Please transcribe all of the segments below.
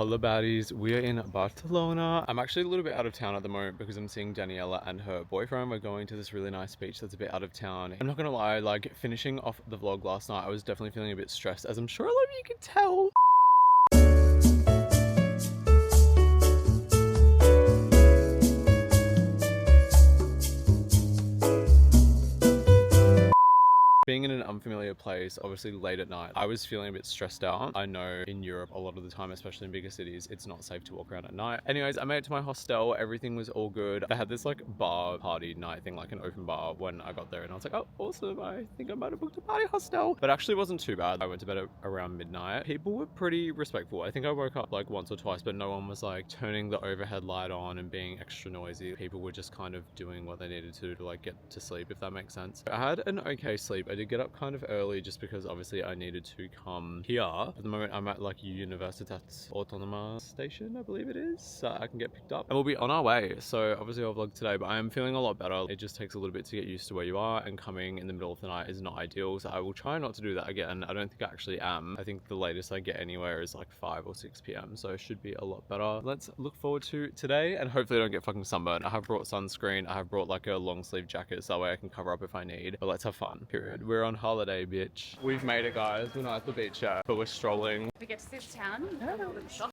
Holla baddies, we are in Barcelona. I'm actually a little bit out of town at the moment because I'm seeing Daniela and her boyfriend. We're going to this really nice beach that's a bit out of town. I'm not gonna lie, like finishing off the vlog last night, I was definitely feeling a bit stressed, as I'm sure a lot of you can tell. Being in an unfamiliar place, obviously late at night, I was feeling a bit stressed out. I know in Europe, a lot of the time, especially in bigger cities, it's not safe to walk around at night. Anyways, I made it to my hostel. Everything was all good. I had this like bar party night thing, like an open bar when I got there, and I was like, oh, awesome. I think I might have booked a party hostel. But actually it wasn't too bad. I went to bed around midnight. People were pretty respectful. I think I woke up like once or twice, but no one was like turning the overhead light on and being extra noisy. People were just kind of doing what they needed to like get to sleep, if that makes sense. I had an okay sleep. I did get up kind of early just because obviously I needed to come here. At the moment I'm at like Universitat Autónoma station, I believe it is, so I can get picked up and we'll be on our way. So obviously I'll vlog today, but I am feeling a lot better. It just takes a little bit to get used to where you are, and coming in the middle of the night is not ideal, so I will try not to do that again. I don't think I actually am. I think the latest I get anywhere is like 5 or 6 p.m, so it should be a lot better. Let's look forward to today, and hopefully I don't get fucking sunburned. I have brought sunscreen, I have brought like a long sleeve jacket so that way I can cover up if I need, but let's have fun, period. We're on holiday, bitch. We've made it, guys. We're not at the beach yet, but we're strolling. We get to this town.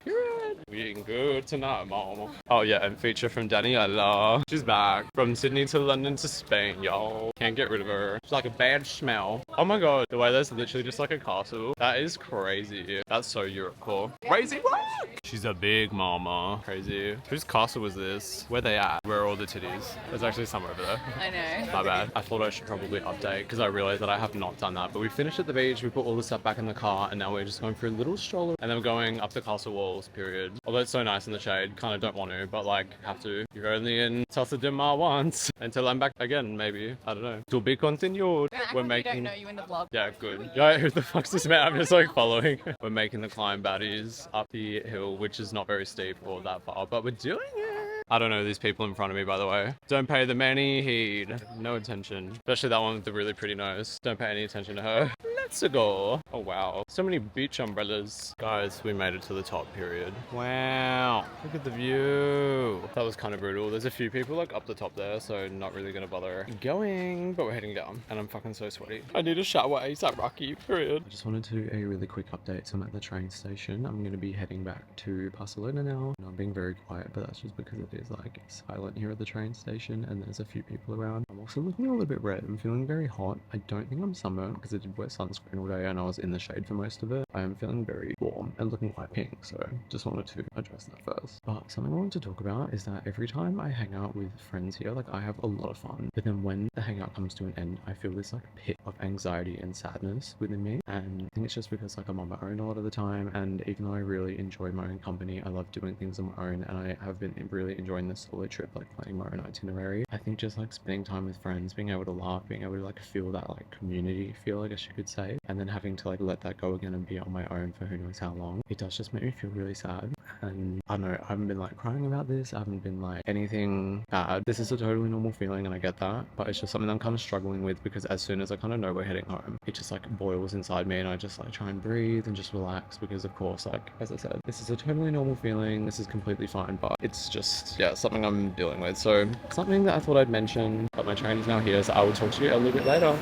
Period. We're eating good tonight, mom. Oh yeah, and feature from Daniela. She's back from Sydney to London to Spain, y'all. Can't get rid of her. She's like a bad smell. Oh my god, the way there's literally just like a castle. That is crazy. That's so Europe core. Crazy what? She's a big mama. Crazy. Whose castle was this? Where they at? Where are all the titties? There's actually some over there. I know. My bad. I thought I should probably update because I realized that I have not done that. But we finished at the beach, we put all the stuff back in the car, and now we're just going for a little stroller. And then we're going up the castle walls, period. Although it's so nice in the shade, kind of don't want to, but like have to. You're only in Tossa de Mar once until I'm back again, maybe. I don't know. To be continued. We're making. We don't know you in the vlog. Yeah, good. Yeah, who the fuck's this man? I'm just like following. We're making the climb baddies up the hill, which is not very steep or that far, but we're doing it. I don't know these people in front of me, by the way. Don't pay them any heed. No attention. Especially that one with the really pretty nose. Don't pay any attention to her. Let's go. Oh wow, so many beach umbrellas. Guys, we made it to the top, period. Wow, look at the view. That was kind of brutal. There's a few people like up the top there, so not really gonna bother going, but we're heading down and I'm fucking so sweaty. I need a shower ASAP, Rocky, period. I just wanted to do a really quick update. So I'm at the train station. I'm gonna be heading back to Barcelona now. And I'm being very quiet, but that's just because it is like silent here at the train station and there's a few people around. I'm also looking a little bit red. I'm feeling very hot. I don't think I'm sunburned because I did wear sunscreen all day and I was in the shade for most of it. I am feeling very warm and looking quite pink, so just wanted to address that first. But something I wanted to talk about is that every time I hang out with friends here, like I have a lot of fun, but then when the hangout comes to an end, I feel this like pit of anxiety and sadness within me, and I think it's just because like I'm on my own a lot of the time, and even though I really enjoy my own company, I love doing things on my own, and I have been really enjoying this solo trip, like planning my own itinerary. I think just like spending time with friends, being able to laugh, being able to like feel that like community feel, I guess you could say, and then having to like let that go again and be on my own for who knows how long, it does just make me feel really sad. And I don't know, I haven't been like crying about this, I haven't been like anything bad. This is a totally normal feeling and I get that, but it's just something I'm kind of struggling with because as soon as I kind of know we're heading home, it just like boils inside me and I just like try and breathe and just relax because of course, like as I said, this is a totally normal feeling, this is completely fine, but it's just, yeah, something I'm dealing with. So something that I thought I'd mention, but my train is now here, so I will talk to you a little bit later.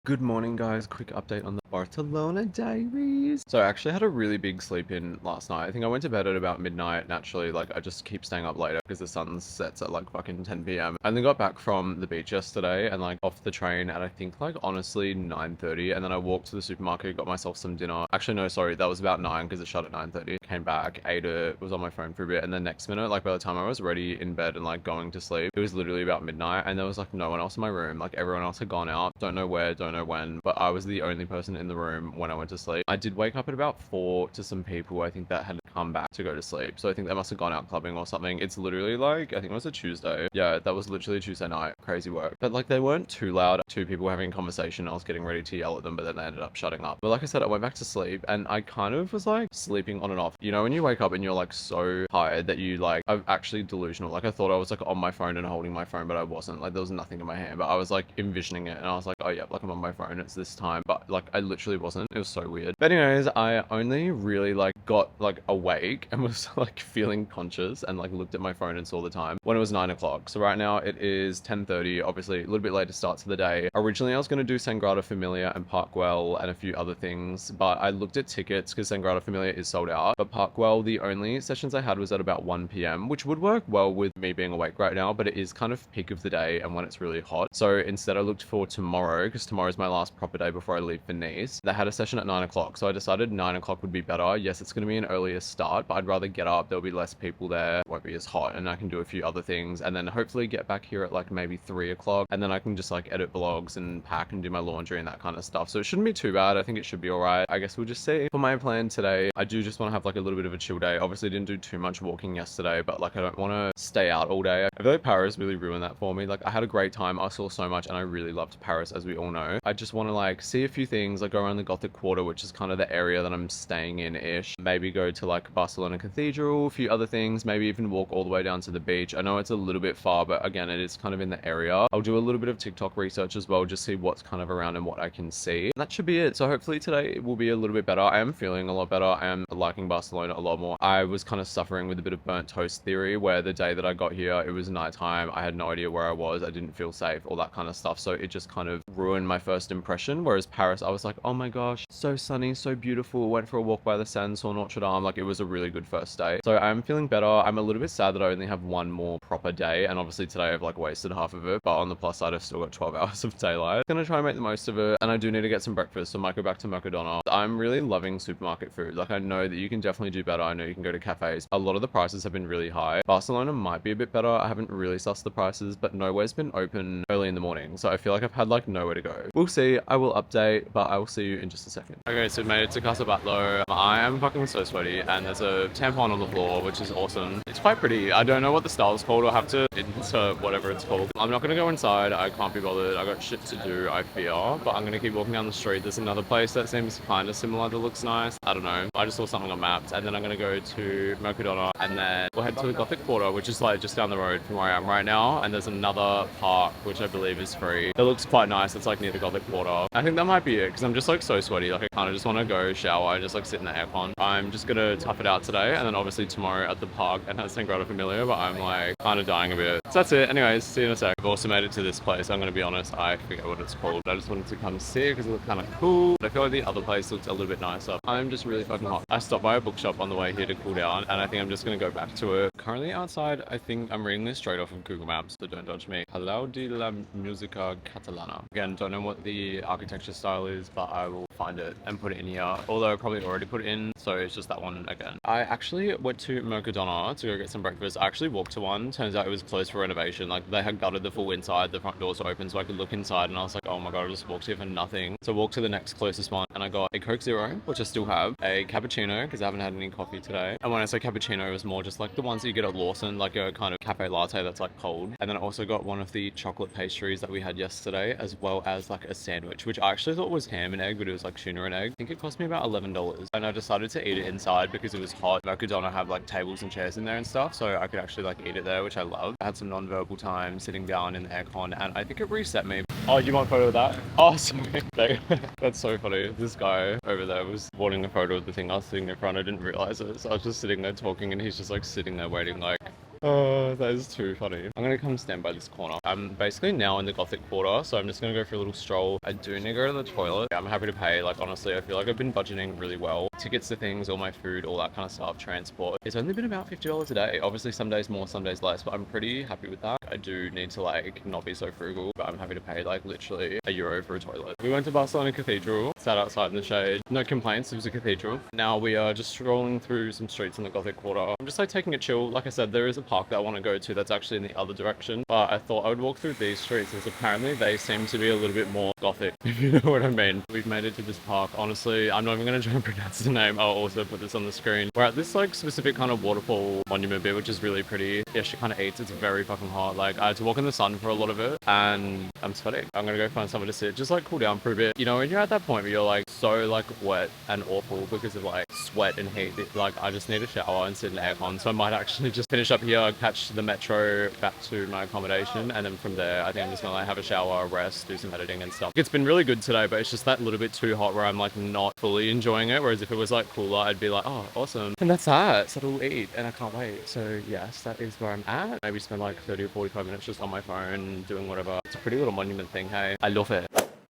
Good morning, guys. Quick update on the Barcelona diaries. So I actually had a really big sleep in last night. I think I went to bed at about midnight. Naturally, like I just keep staying up later because the sun sets at like fucking 10 p.m. I only got back from the beach yesterday and like off the train at I think like honestly 9:30, and then I walked to the supermarket, got myself some dinner. Actually no, sorry, that was about 9 because it shut at 9:30. Came back, ate it, was on my phone for a bit, and then next minute, like by the time I was ready in bed and like going to sleep, it was literally about midnight and there was like no one else in my room. Like everyone else had gone out, don't know where, don't know when, but I was the only person in the room when I went to sleep. I did wake up at about 4 to some people I think that had come back to go to sleep, so I think they must have gone out clubbing or something. It's literally like, I think it was a Tuesday. Yeah, that was literally Tuesday night. Crazy work. But like they weren't too loud. Two people were having a conversation. I was getting ready to yell at them, but then they ended up shutting up. But like I said, I went back to sleep and I kind of was like sleeping on and off. You know when you wake up and you're like so tired that you like, I'm actually delusional. Like I thought I was like on my phone and holding my phone, but I wasn't. Like there was nothing in my hand, but I was like envisioning it and I was like, oh yeah, like I'm on my phone, it's this time. But like I literally wasn't. It was so weird. But anyways, I only really like got like awake and was like feeling conscious and like looked at my phone and saw the time when it was 9 o'clock. So right now it is 10:30, obviously a little bit later start to the day. Originally I was going to do Sagrada Familia and Parkwell and a few other things, but I looked at tickets because Sagrada Familia is sold out. But Parkwell, the only sessions I had was at about 1 p.m, which would work well with me being awake right now, but it is kind of peak of the day and when it's really hot. So instead I looked for tomorrow, because tomorrow is my last proper day before I leave for Nice. They had a session at 9 o'clock, so I decided 9 o'clock would be better. Yes, it's going to be an earlier start, but I'd rather get up. There'll be less people there, won't be as hot, and I can do a few other things, and then hopefully get back here at like maybe 3 o'clock, and then I can just like edit vlogs and pack and do my laundry and that kind of stuff. So it shouldn't be too bad. I think it should be alright. I guess we'll just see. For my plan today, I do just want to have like a little bit of a chill day. Obviously didn't do too much walking yesterday, but like I don't want to stay out all day. I feel like Paris really ruined that for me. Like I had a great time. I saw so much and I really loved Paris, as we all know. I just want to like see a few things, like go around the Gothic Quarter, which is kind of the area that I'm staying in ish. Maybe go to like Barcelona Cathedral, a few other things, maybe even walk all the way down to the beach. I know it's a little bit far, but again, it is kind of in the area. I'll do a little bit of TikTok research as well, just see what's kind of around and what I can see. And that should be it. So hopefully today will be a little bit better. I am feeling a lot better. I am liking Barcelona a lot more. I was kind of suffering with a bit of burnt toast theory, where the day that I got here, it was nighttime. I had no idea where I was. I didn't feel safe, all that kind of stuff. So it just kind of ruined my first impression. Whereas Paris, I was like, oh my gosh, so sunny, so beautiful. Went for a walk by the Seine, saw Notre Dame. Like it was a really good first day. So I'm feeling better. I'm a little bit sad that I only have one more proper day. And obviously today I've like wasted half of it. But on the plus side, I've still got 12 hours of daylight. I'm gonna try and make the most of it. And I do need to get some breakfast. So I might go back to Mercadona. I'm really loving supermarket food. Like I know that you can definitely do better. I know you can go to cafes. A lot of the prices have been really high. Barcelona might be a bit better. I haven't really sussed the prices, but nowhere's been open early in the morning. So I feel like I've had like nowhere to go. We'll see. I will update, but I will see you in just a second. Okay, so made it to Casa Batlló. I am fucking so sweaty and there's a tampon on the floor, which is awesome. It's quite pretty. I don't know what the style is called. I'll have to insert whatever it's called. I'm not gonna go inside. I can't be bothered. I got shit to do, I fear, but I'm gonna keep walking down the street. There's another place that seems kind of similar that looks nice. I don't know. I just saw something on maps, and then I'm gonna go to Mercadona and then we'll head to the Gothic Quarter, which is like just down the road from where I am right now. And there's another park, which I believe is free. It looks quite nice. It's like near the Gothic Quarter. I think that might be it, because I'm just like so sweaty. Like I kind of just want to go shower and just like sit in the aircon. I'm just gonna tough it out today, and then obviously tomorrow at the park and at Sagrada Familia, but I'm like kind of dying a bit. So that's it. Anyways, see you in a sec. I've also made it to this place. I'm gonna be honest, I forget what it's called. I just wanted to come see it because it looked kind of cool. But I feel like the other place looked a little bit nicer. I'm just really fucking hot. I stopped by a bookshop on the way here to cool down, and I think I'm just gonna go back to it. Currently outside, I think I'm reading this straight off of Google Maps, so don't judge me. Palau de la Música Catalana. Again, don't know what the architecture style is, but I will find it and put it in here. Although I probably already put it in, so it's just that one again. I actually went to Mercadona to go get some breakfast. I actually walked to one. Turns out it was closed for renovation. Like they had gutted the full inside. The front doors were open so I could look inside, and I was like, oh my god, I just walked here for nothing. So I walked to the next closest one and I got a Coke Zero, which I still have, a cappuccino because I haven't had any coffee today. And when I say cappuccino, it was more just like the ones that you get at Lawson, like a kind of cafe latte that's like cold. And then I also got one of the chocolate pastries that we had yesterday, as well as like a sandwich, which I actually thought was ham and egg, but it was like tuna and egg. I think it cost me about $11. And I decided to eat it inside because it was hot. Mercadona have like tables and chairs in there and stuff, so I could actually like eat it there, which I love. I had some non-verbal time sitting down in the aircon, and I think it reset me. Oh, you want a photo of that? Oh, sorry. That's so funny. This guy over there was wanting a photo of the thing I was sitting in front. I didn't realize it, so I was just sitting there talking, and he's just like sitting there waiting like, oh, that is too funny. I'm gonna come stand by this corner. I'm basically now in the Gothic Quarter, so I'm just gonna go for a little stroll. I do need to go to the toilet. I'm happy to pay. Like, honestly, I feel like I've been budgeting really well. Tickets to things, all my food, all that kind of stuff, transport. It's only been about $50 a day. Obviously, some days more, some days less, but I'm pretty happy with that. I do need to like not be so frugal, but I'm happy to pay like literally €1 for a toilet. We went to Barcelona Cathedral, sat outside in the shade. No complaints, it was a cathedral. Now we are just strolling through some streets in the Gothic Quarter. I'm just like taking it chill. Like I said, there is a park that I want to go to that's actually in the other direction, but I thought I would walk through these streets as apparently they seem to be a little bit more Gothic, if you know what I mean. We've made it to this park. Honestly, I'm not even going to try and pronounce the name. I'll also put this on the screen. We're at this like specific kind of waterfall monument bit, which is really pretty. Yeah, she kind of eats. It's very fucking hot. Like I had to walk in the sun for a lot of it, and I'm sweating. I'm gonna go find somewhere to sit, just like cool down for a bit. You know, when you're at that point where you're like so like wet and awful because of like sweat and heat, like I just need a shower and sit in the aircon. So I might actually just finish up here gonna catch the metro back to my accommodation, and then from there I think I'm just gonna like have a shower, rest, do some editing and stuff. It's been really good today, but it's just that little bit too hot where I'm like not fully enjoying it, whereas if it was like cooler I'd be like, oh awesome. And that's that, so I'll eat and I can't wait. So yes, that is where I'm at. Maybe spend like 30 or 45 minutes just on my phone doing whatever. It's a pretty little monument thing, hey, I love it.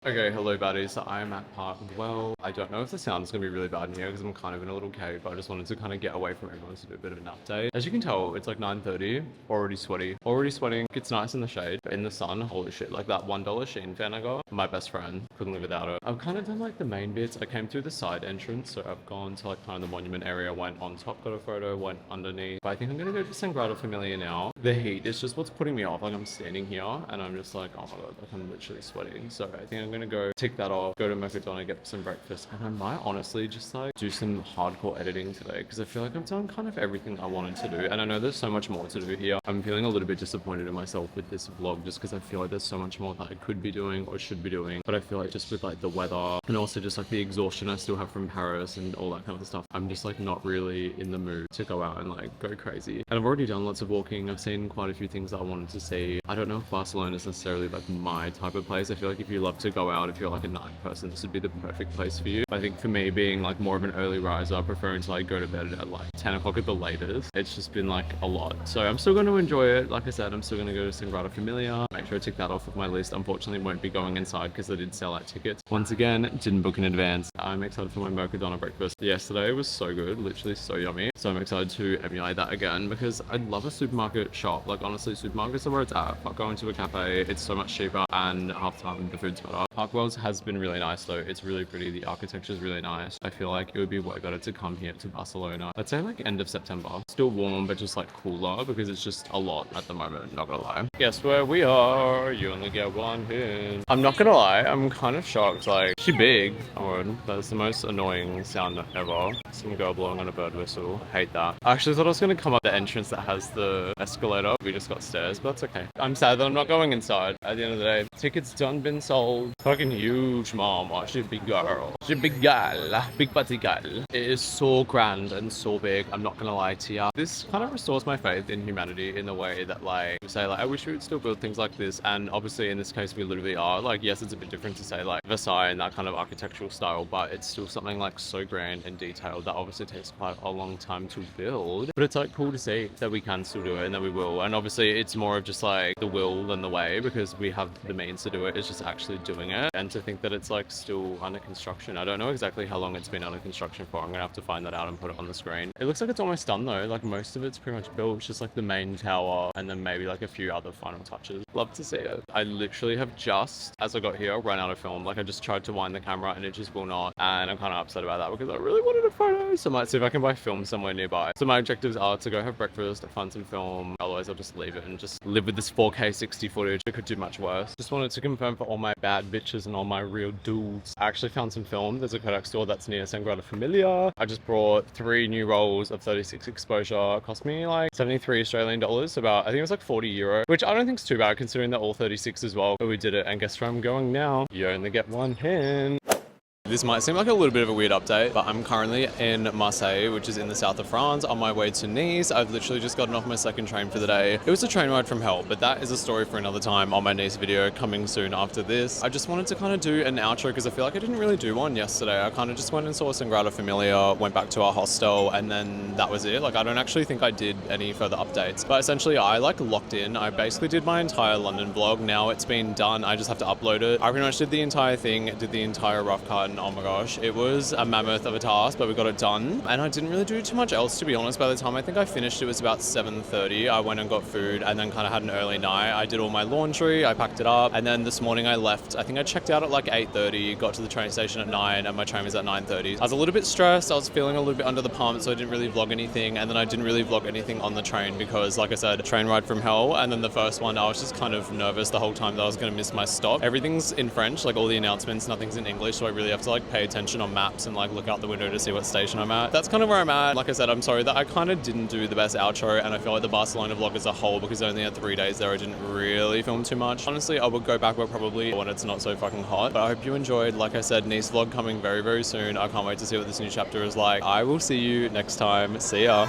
Okay, hello buddies, so I'm at Park Well. I don't know if the sound is going to be really bad in here because I'm kind of in a little cave, but I just wanted to kind of get away from everyone to do a bit of an update. As you can tell, it's like 9:30, already sweaty. Already sweating. It's nice in the shade, but in the sun, holy shit, like that $1 Shein fan I got, my best friend, couldn't live without it. I've kind of done like the main bits. I came through the side entrance, so I've gone to like kind of the monument area, went on top, got a photo, went underneath. But I think I'm going to go to Sagrada Familia now. The heat is just what's putting me off. Like I'm standing here and I'm just like, oh my god, like I'm literally sweating. So I think I'm going to go tick that off, go to Mercadona, get some breakfast, and I might honestly just like do some hardcore editing today because I feel like I've done kind of everything I wanted to do, and I know there's so much more to do here. I'm feeling a little bit disappointed in myself with this vlog just because I feel like there's so much more that I could be doing or should be doing, but I feel like just with like the weather and also just like the exhaustion I still have from Paris and all that kind of stuff, I'm just like not really in the mood to go out and like go crazy. And I've already done lots of walking. I've seen quite a few things that I wanted to see. I don't know if Barcelona is necessarily like my type of place. I feel like if you love to go out, if you're like a night person, this would be the perfect place for you. I think for me, being like more of an early riser, preferring to like go to bed at like 10 o'clock at the latest, it's just been like a lot. So I'm still going to enjoy it. Like I said, I'm still going to go to Sagrada Familia, make sure I tick that off of my list. Unfortunately, won't be going inside because I did sell out tickets. Once again, didn't book in advance. I'm excited for my Mercadona breakfast. Yesterday was so good, literally so yummy. So I'm excited to emulate that again because I love a supermarket shop. Like honestly, supermarkets are where it's at. Fuck going to a cafe, it's so much cheaper and half the time the food's better. Parkwell's has been really nice though. It's really pretty. The architecture is really nice. I feel like it would be way better to come here to Barcelona. Let's say like end of September. Still warm, but just like cooler because it's just a lot at the moment, not gonna lie. Guess where we are? You only get one hit. I'm not gonna lie, I'm kind of shocked. Like, she big. Oh, that's the most annoying sound ever. Some girl blowing on a bird whistle. Hate that. I actually thought I was gonna come up the entrance that has the escalator. We just got stairs, but that's okay. I'm sad that I'm not going inside. At the end of the day, tickets done been sold. Fucking huge, mom. Oh, she's a big girl. She's a big gal. Big butty gal. It is so grand and so big. I'm not gonna lie to ya. This kind of restores my faith in humanity in the way that like, you say like, I wish we would still build things like this. And obviously in this case, we literally are. Like, yes, it's a bit different to say like Versailles and that kind of architectural style, but it's still something like so grand and detailed that obviously takes quite a long time to build. But it's like cool to see that we can still do it and that we will. And obviously it's more of just like the will than the way because we have the means to do it. It's just actually doing it. And to think that it's like still under construction. I don't know exactly how long it's been under construction for. I'm gonna have to find that out and put it on the screen. It looks like it's almost done though. Like most of it's pretty much built. It's just like the main tower and then maybe like a few other final touches. Love to see it. I literally have just, as I got here, run out of film. Like I just tried to wind the camera and it just will not. And I'm kind of upset about that because I really wanted a photo. So I might see if I can buy film somewhere nearby. So my objectives are to go have breakfast, find some film. Otherwise I'll just leave it and just live with this 4K 60 footage. It could do much worse. Just wanted to confirm for all my bad bitches and all my real dudes. I actually found some film. There's a Kodak store that's near Sagrada Familia. I just brought 3 new rolls of 36 exposure. It cost me like 73 Australian dollars, about, I think it was like 40 euro, which I don't think is too bad considering they're all 36 as well. But we did it, and guess where I'm going now? You only get one hand. This might seem like a little bit of a weird update, but I'm currently in Marseille, which is in the south of France, on my way to Nice. I've literally just gotten off my second train for the day. It was a train ride from hell, but that is a story for another time on my Nice video coming soon after this. I just wanted to kind of do an outro because I feel like I didn't really do one yesterday. I kind of just went and saw Sagrada Familia, went back to our hostel, and then that was it. Like, I don't actually think I did any further updates, but essentially I like locked in. I basically did my entire London vlog. Now it's been done. I just have to upload it. I pretty much did the entire thing, did the entire rough cut, and oh my gosh, it was a mammoth of a task, but we got it done. And I didn't really do too much else, to be honest. By the time I think I finished, it was about 7:30. I went and got food and then kind of had an early night. I did all my laundry, I packed it up, and then this morning I left. I think I checked out at like 8:30, got to the train station at 9, and my train was at 9:30. I was a little bit stressed. I was feeling a little bit under the pump, so I didn't really vlog anything. And then I didn't really vlog anything on the train because, like I said, train ride from hell. And then the first one, I was just kind of nervous the whole time that I was going to miss my stop. Everything's in French, like all the announcements, nothing's in English, so I really have to like pay attention on maps and like look out the window to see what station I'm at. That's kind of where I'm at. Like I said, I'm sorry that I kind of didn't do the best outro, and I feel like the Barcelona vlog as a whole, because I only had 3 days there, I didn't really film too much. Honestly, I would go back, but probably when it's not so fucking hot. But I hope you enjoyed. Like I said, Nice vlog coming very, very soon. I can't wait to see what this new chapter is like. I will see you next time. See ya.